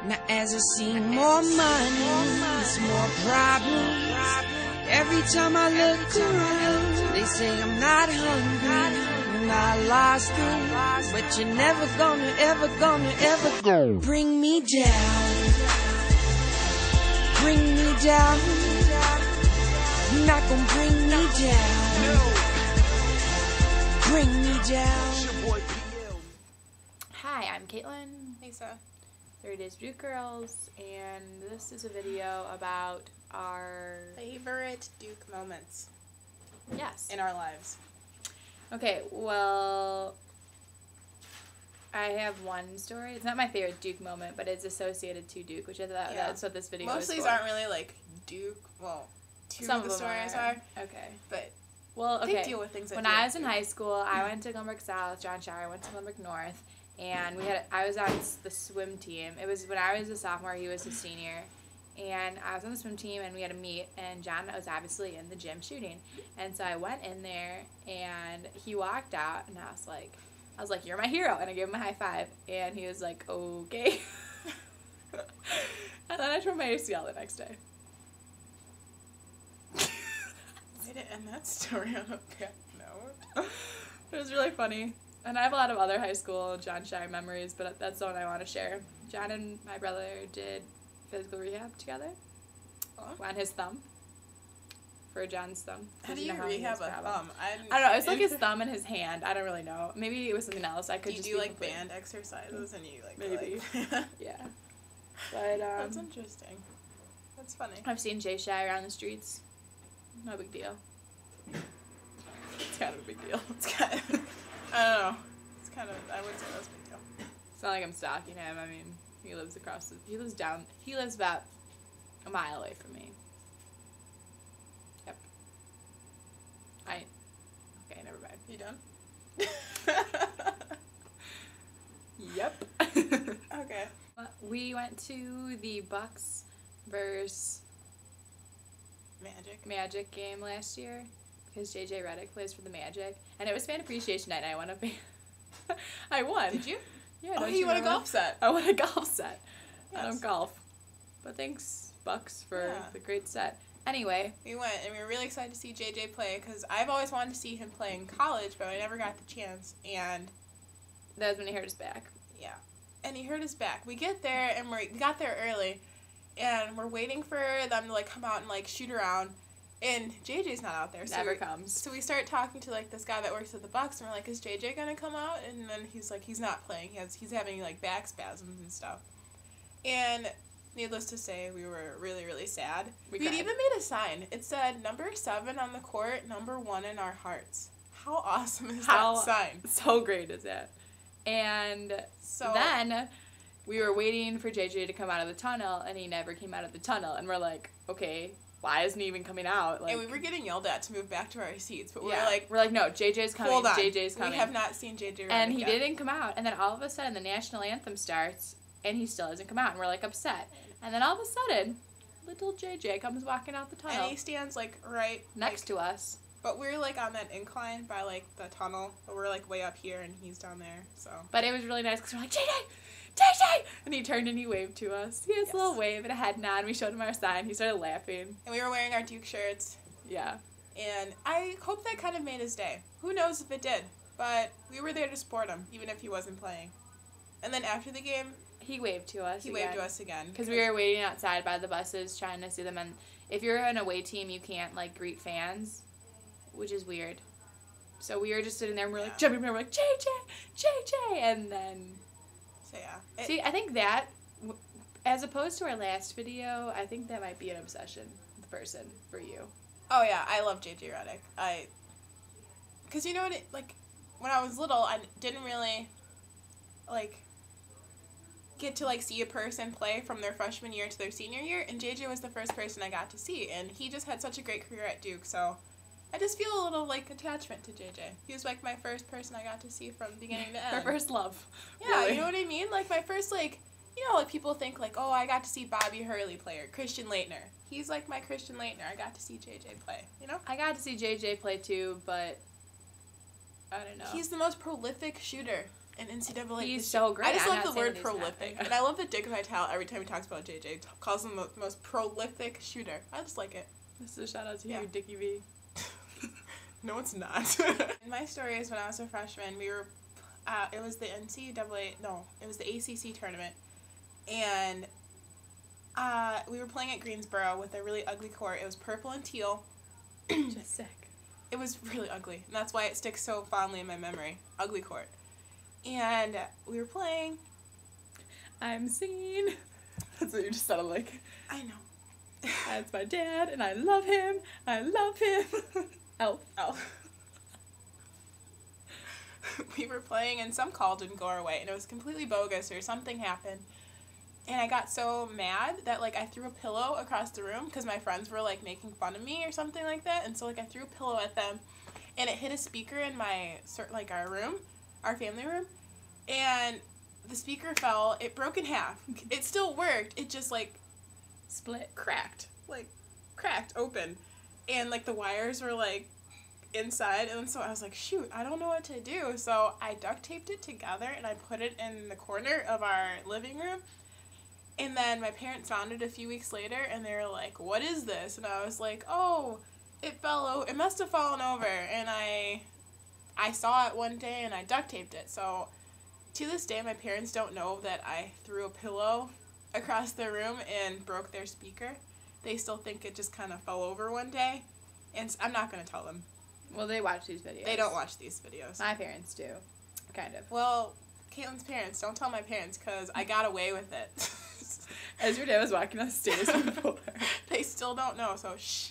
Now as I see more money, it's more problems. Every time I look around, they say I'm not hungry, and I lost it. But you're never gonna, ever go bring me down. Bring me down. You're not gonna bring me down. Bring me down. Hi, I'm Caitlin, Lisa, 30 Days Duke Girls, and this is a video about our favorite Duke moments. Yes. In our lives. Okay, well, I have one story. It's not my favorite Duke moment, but it's associated to Duke, which I thought that's what this video is for. Most of these aren't really like Duke. Well, some of the stories are. Okay. But they deal with things that when I was in high school, I went to Glenbrook South, John Shire went to Glenbrook North, and I was on the swim team. It was when I was a sophomore, he was a senior. And I was on the swim team, and we had a meet, and John was obviously in the gym shooting. And so I went in there, and he walked out, and I was like, "You're my hero," and I gave him a high five, and he was like, "Okay." And then I tore my ACL the next day. Way to end that story on a bad note. It was really funny. And I have a lot of other high school John Shire memories, but that's the one I want to share. John and my brother did physical rehab together on his thumb. For John's thumb. How do you rehab a thumb? I don't know. It's like his thumb and his hand. I don't really know. Maybe it was something else. I could just do like band exercises and you like maybe. Yeah. But that's interesting. That's funny. I've seen Jay Shire around the streets. No big deal. It's kind of a big deal. It's kind of, I don't know. It's kind of, I would say that's a big deal. It's not like I'm stalking him. I mean, he lives about a mile away from me. Yep. Okay, never mind. You done? Yep. Okay. We went to the Bucks versus Magic game last year because JJ Redick plays for the Magic, and it was fan appreciation night, and I won I won. Did you? Yeah. Oh, you won a golf set. I won a golf set. Yes. I don't golf. But thanks, Bucks, for the great set. Anyway. We went, and we were really excited to see JJ play, because I've always wanted to see him play in college, but I never got the chance, and that was when he hurt his back. Yeah. And he hurt his back. We get there, and we got there early, and we're waiting for them to, come out and, shoot around, and JJ's not out there. Never comes. So we start talking to, this guy that works at the Bucks, and we're like, is JJ gonna come out? And then he's like, he's not playing. He's having, back spasms and stuff. And needless to say, we were really, really sad. We'd even made a sign. It said, number 7 on the court, number 1 in our hearts. How awesome is that sign? So great is that? And so then we were waiting for JJ to come out of the tunnel, and he never came out of the tunnel. And we're like, okay, why isn't he even coming out? And we were getting yelled at to move back to our seats, but we're like, no, JJ's coming. Hold on. JJ's coming. We have not seen JJ. And he didn't come out. And then all of a sudden, the national anthem starts, and he still hasn't come out, and we're upset. And then all of a sudden, little JJ comes walking out the tunnel. And he stands right next to us. But we're on that incline by the tunnel, but we're way up here, and he's down there. So. But it was really nice because we're like, JJ! And he turned and he waved to us. He has a little wave and a head nod. We showed him our sign. He started laughing. And we were wearing our Duke shirts. Yeah. And I hope that kind of made his day. Who knows if it did? But we were there to support him, even if he wasn't playing. And then after the game, he waved to us. Waved to us again. Because we were waiting outside by the buses trying to see them. And if you're an away team, you can't greet fans, which is weird. So we were just sitting there and we're jumping around. We're like, JJ! And then. So yeah. See, I think that, as opposed to our last video, I think that might be an obsession person for you. Oh yeah, I love JJ Redick. Because you know what, when I was little, I didn't really, get to, see a person play from their freshman year to their senior year, and JJ was the first person I got to see, and he just had such a great career at Duke, so I just feel a little, attachment to JJ. He was, my first person I got to see from beginning to end. Her first love. Yeah, really. You know what I mean? My first, people think, oh, I got to see Bobby Hurley play, or Christian Laettner. He's, my Christian Laettner. I got to see JJ play, you know? I got to see JJ play, too, but I don't know. He's the most prolific shooter And NCAA. He's so great. I just I'm love not the word saying that he's not prolific. big. And I love that Dick Vitale, every time he talks about JJ, calls him the most prolific shooter. I just like it. This is a shout out to Yeah. you, Dickie V. No, it's not. My story is when I was a freshman, we were, it was the it was the ACC tournament. And we were playing at Greensboro with a really ugly court. It was purple and teal. Just sick. It was really ugly. And that's why it sticks so fondly in my memory. Ugly court. And we were playing. I'm seen. That's what you just sounded like. I know. That's my dad, and I love him. I love him. Elf. We were playing, and some call didn't go our way, and it was completely bogus, or something happened. And I got so mad that, like, I threw a pillow across the room, because my friends were, like, making fun of me or something like that. And so, like, I threw a pillow at them, and it hit a speaker in my, like, our room, our family room. And the speaker fell. It broke in half. It still worked. It just, like, Split. cracked open. And, like, the wires were, like, inside. And so I was like, shoot, I don't know what to do. So I duct taped it together, and I put it in the corner of our living room. And then my parents found it a few weeks later, and they were like, what is this? And I was like, oh, it must have fallen over. And I saw it one day, and I duct taped it. So to this day, my parents don't know that I threw a pillow across the room and broke their speaker. They still think it just kind of fell over one day. And I'm not going to tell them. Well, they watch these videos. They don't watch these videos. My parents do. Kind of. Well, Caitlin's parents, don't tell my parents, because I got away with it. As your dad was walking down the stairs before. They still don't know, so shh.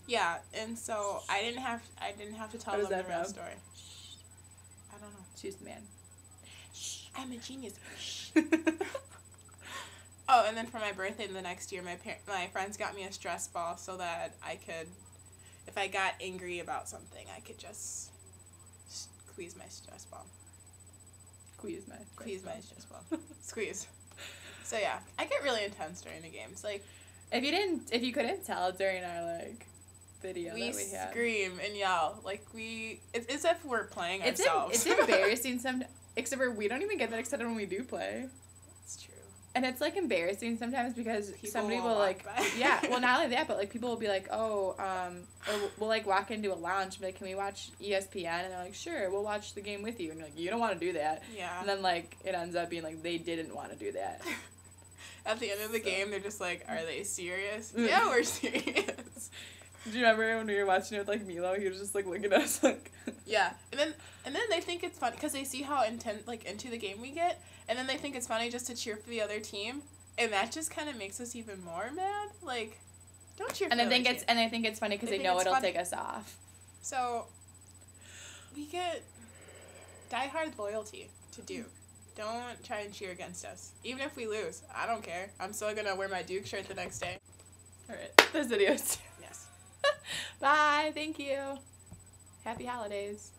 Yeah, and so I didn't have to tell them the real story. Shh. I don't know. She's the man. Shh. I'm a genius. Shh. Oh, and then for my birthday the next year, my friends got me a stress ball so that I could, if I got angry about something, I could just squeeze my stress ball. Squeeze my stress ball. Squeeze. So yeah, I get really intense during the games. Like, if you couldn't tell during our like video we that we had, scream and yell like it's as if we're playing ourselves. It's embarrassing sometimes. Except for we don't even get that excited when we do play. It's true. And it's like embarrassing sometimes because People somebody will walk like by. yeah, well not only that, but like people will be like, oh, or we'll like walk into a lounge and be like, can we watch ESPN? And they're like, sure, we'll watch the game with you. And you're like, you don't want to do that. Yeah. And then like it ends up being like they didn't want to do that. At the end of the game, they're just like, are they serious? Yeah, we're serious. Do you remember when we were watching it with like Milo? He was just like looking at us like. Yeah, and then they think it's funny because they see how into the game we get, and then they think it's funny just to cheer for the other team, and that just kind of makes us even more mad. Like, don't cheer. And for they think it's funny because they know it'll funny. take us off. So we get diehard loyalty to Duke. Don't try and cheer against us. Even if we lose, I don't care. I'm still gonna wear my Duke shirt the next day. Alright, this video's. Yes. Bye, thank you. Happy holidays.